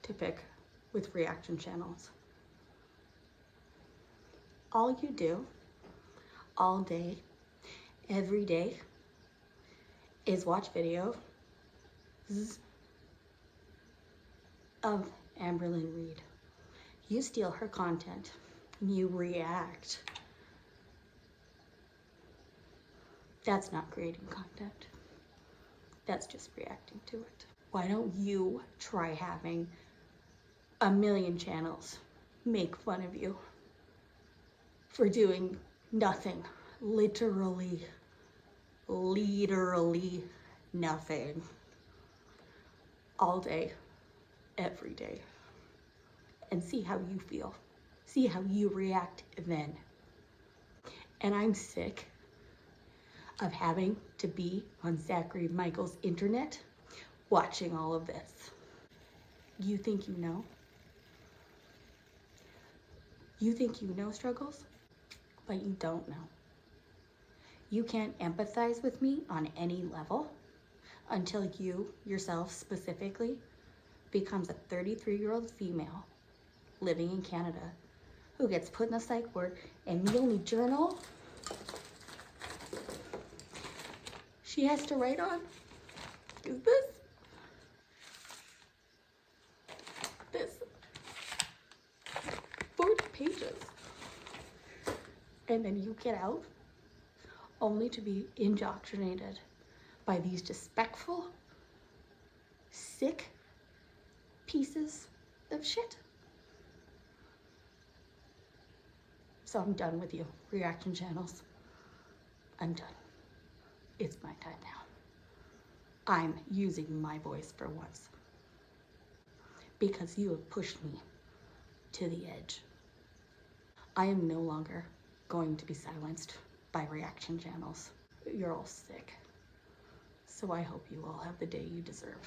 to pick with reaction channels. All you do all day, every day, is watch videos of Amberlynn Reed. You steal her content and you react. That's not creating content. That's just reacting to it. Why don't you try having a million channels make fun of you for doing nothing, literally nothing, all day, every day, and see how you feel, see how you react then. And I'm sick of having to be on Zachary Michael's internet watching all of this. You think you know? You think you know struggles, but you don't know. You can't empathize with me on any level until you, yourself specifically, becomes a 33-year-old female living in Canada who gets put in a psych ward, and the only journal she has to write on is this. This. 40 pages. And then you get out only to be indoctrinated by these disrespectful, sick pieces of shit. So I'm done with you, reaction channels. I'm done. It's my time now. I'm using my voice for once because you have pushed me to the edge. I am no longer going to be silenced by reaction channels. You're all sick. So I hope you all have the day you deserve.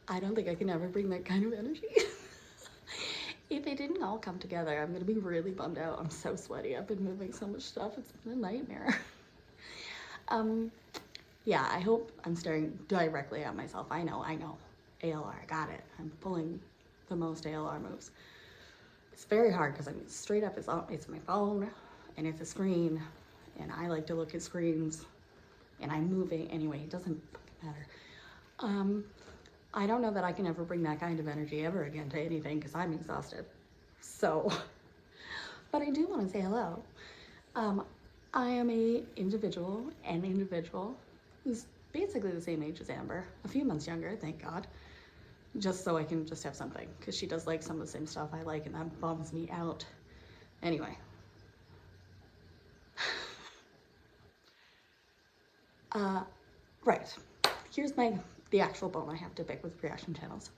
I don't think I can ever bring that kind of energy. If it didn't all come together, I'm gonna be really bummed out. I'm so sweaty. I've been moving so much stuff. It's been a nightmare. Yeah, I hope I'm staring directly at myself. I know. ALR, I got it. I'm pulling the most ALR moves. It's very hard because I'm straight up, it's my phone and it's a screen and I like to look at screens and I'm moving. Anyway, it doesn't matter. I don't know that I can ever bring that kind of energy ever again to anything because I'm exhausted. So, but I do want to say hello. I am an individual who's basically the same age as Amber, a few months younger, thank God. Just so I can just have something, because she does like some of the same stuff I like and that bums me out. Anyway. Right, here's the actual bone I have to pick with reaction channels.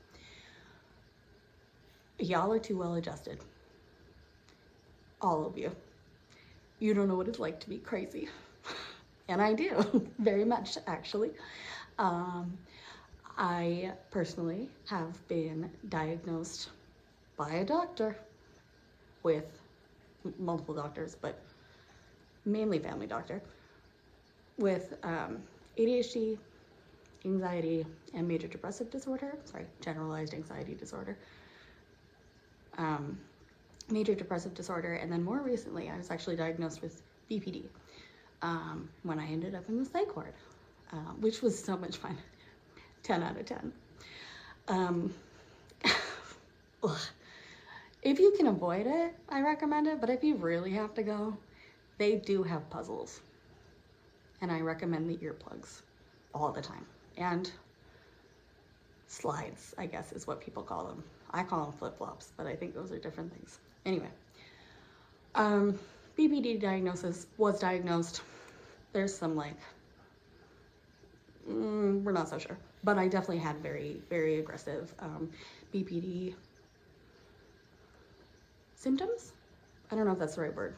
Y'all are too well adjusted. All of you. You don't know what it's like to be crazy. And I do, very much actually. I personally have been diagnosed by a doctor with multiple doctors, but mainly family doctor, with ADHD, anxiety, and major depressive disorder. Sorry, generalized anxiety disorder. Major depressive disorder, and then more recently I was actually diagnosed with BPD when I ended up in the psych ward, which was so much fun. 10 out of 10. If you can avoid it, I recommend it, but if you really have to go, they do have puzzles, and I recommend the earplugs all the time, and slides, I guess is what people call them. I call them flip-flops, but I think those are different things. Anyway, BPD diagnosis was diagnosed. There's some like, we're not so sure, but I definitely had very, very aggressive BPD symptoms. I don't know if that's the right word.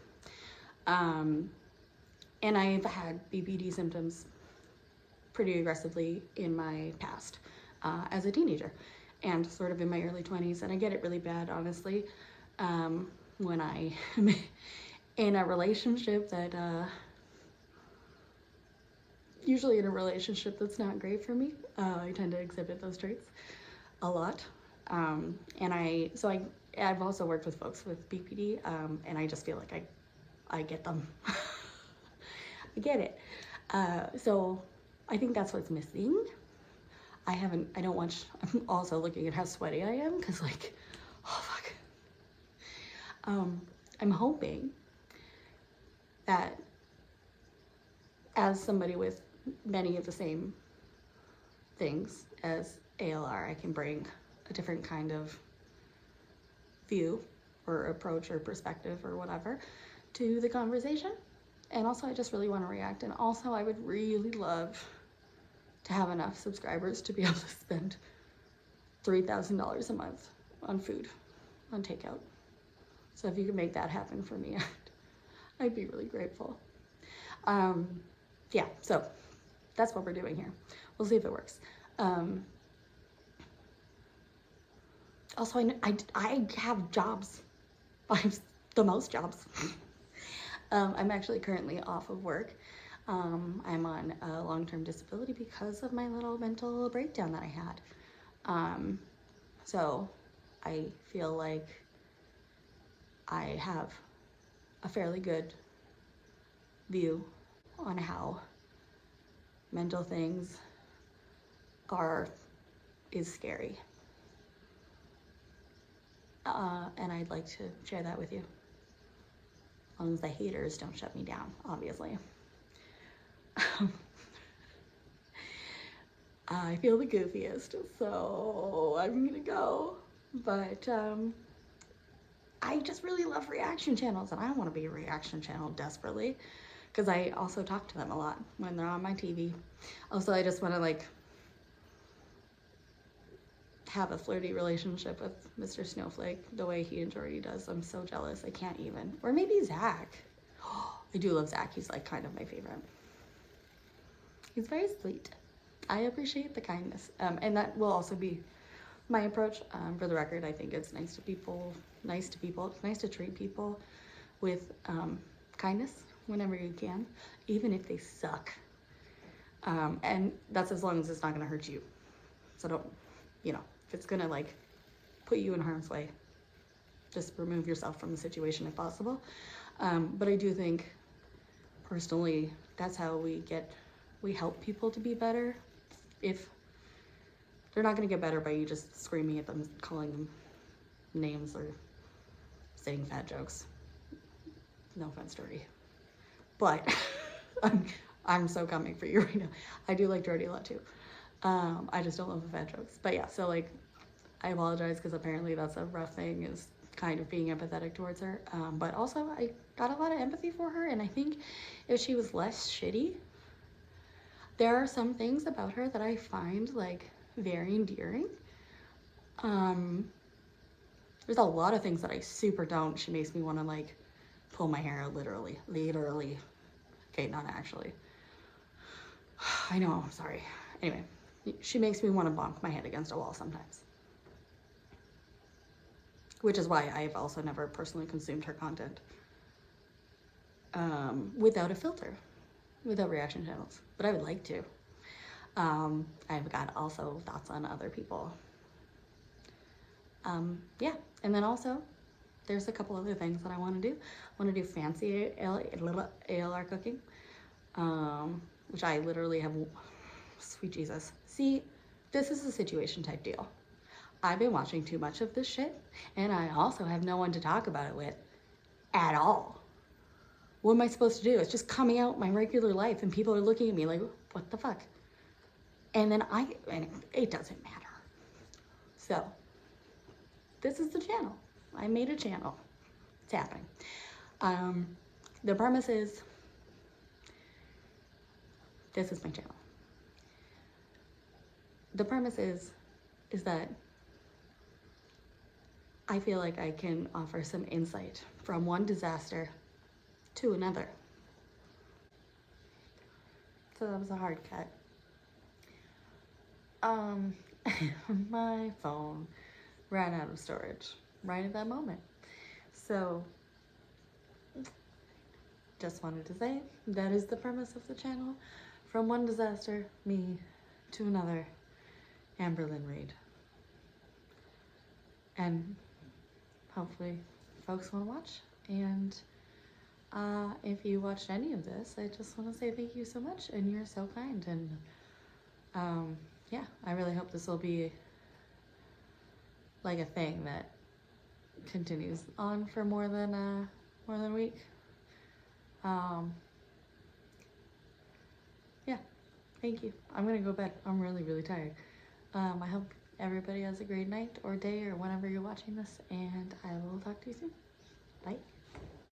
And I've had BPD symptoms pretty aggressively in my past as a teenager and sort of in my early 20s, and I get it really bad, honestly, when I am in a relationship that usually in a relationship that's not great for me. I tend to exhibit those traits a lot. I've also worked with folks with BPD, and I just feel like I get them. I get it. So I think that's what's missing. I don't watch, I'm also looking at how sweaty I am, because like, oh fuck. I'm hoping that as somebody with many of the same things as ALR, I can bring a different kind of view or approach or perspective or whatever to the conversation. And also I just really want to react. And also I would really love to have enough subscribers to be able to spend $3,000 a month on food, on takeout. So if you could make that happen for me, I'd be really grateful. Yeah, so that's what we're doing here. We'll see if it works. Also, I have jobs. I have the most jobs. I'm actually currently off of work. I'm on a long-term disability because of my little mental breakdown that I had. So I feel like I have a fairly good view on how mental things is scary. And I'd like to share that with you. As long as the haters don't shut me down, obviously. I feel the goofiest, so I'm gonna go. But I just really love reaction channels, and I want to be a reaction channel desperately, because I also talk to them a lot when they're on my TV. Also, I just want to like have a flirty relationship with Mr. Snowflake the way he and Jordy does. I'm so jealous. I can't even. Or maybe Zach. I do love Zach. He's like kind of my favorite. He's very sweet. I appreciate the kindness. And that will also be my approach. For the record, I think it's nice to people. It's nice to treat people with kindness whenever you can, even if they suck. And that's as long as it's not gonna hurt you. So don't, if it's gonna like put you in harm's way, just remove yourself from the situation if possible. But I do think personally, that's how we help people to be better. If they're not gonna get better by you just screaming at them, calling them names, or saying fat jokes. No offense, Jordy. But I'm so coming for you right now. I do like Jordy a lot too. I just don't love the fat jokes. But yeah, so like, I apologize, because apparently that's a rough thing, is kind of being empathetic towards her. But also I got a lot of empathy for her, and I think if she was less shitty, there are some things about her that I find like very endearing. There's a lot of things that I super don't. She makes me want to like pull my hair out, literally. Okay, not actually. I know, I'm sorry. Anyway, she makes me want to bonk my head against a wall sometimes. Which is why I've also never personally consumed her content without a filter, without reaction channels, but I would like to. I've got also thoughts on other people. Yeah, and then also, there's a couple other things that I want to do. I want to do fancy ALR cooking, which I literally have, sweet Jesus. See, this is a situation type deal. I've been watching too much of this shit, and I also have no one to talk about it with at all. What am I supposed to do? It's just coming out my regular life, and people are looking at me like, what the fuck? And then it doesn't matter. So, this is the channel. I made a channel. It's happening. The premise is, this is my channel. The premise is that I feel like I can offer some insight from one disaster to another. So that was a hard cut. My phone ran out of storage right at that moment. So just wanted to say that is the premise of the channel from one disaster, me, to another, Amberlyn Reed. And hopefully folks want to watch. And if you watched any of this, I just want to say thank you so much, and you're so kind. And yeah, I really hope this will be like a thing that continues on for more than a week. Yeah, thank you. I'm gonna go to bed. I'm really, really tired. I hope everybody has a great night or day or whenever you're watching this, and I will talk to you soon. Bye.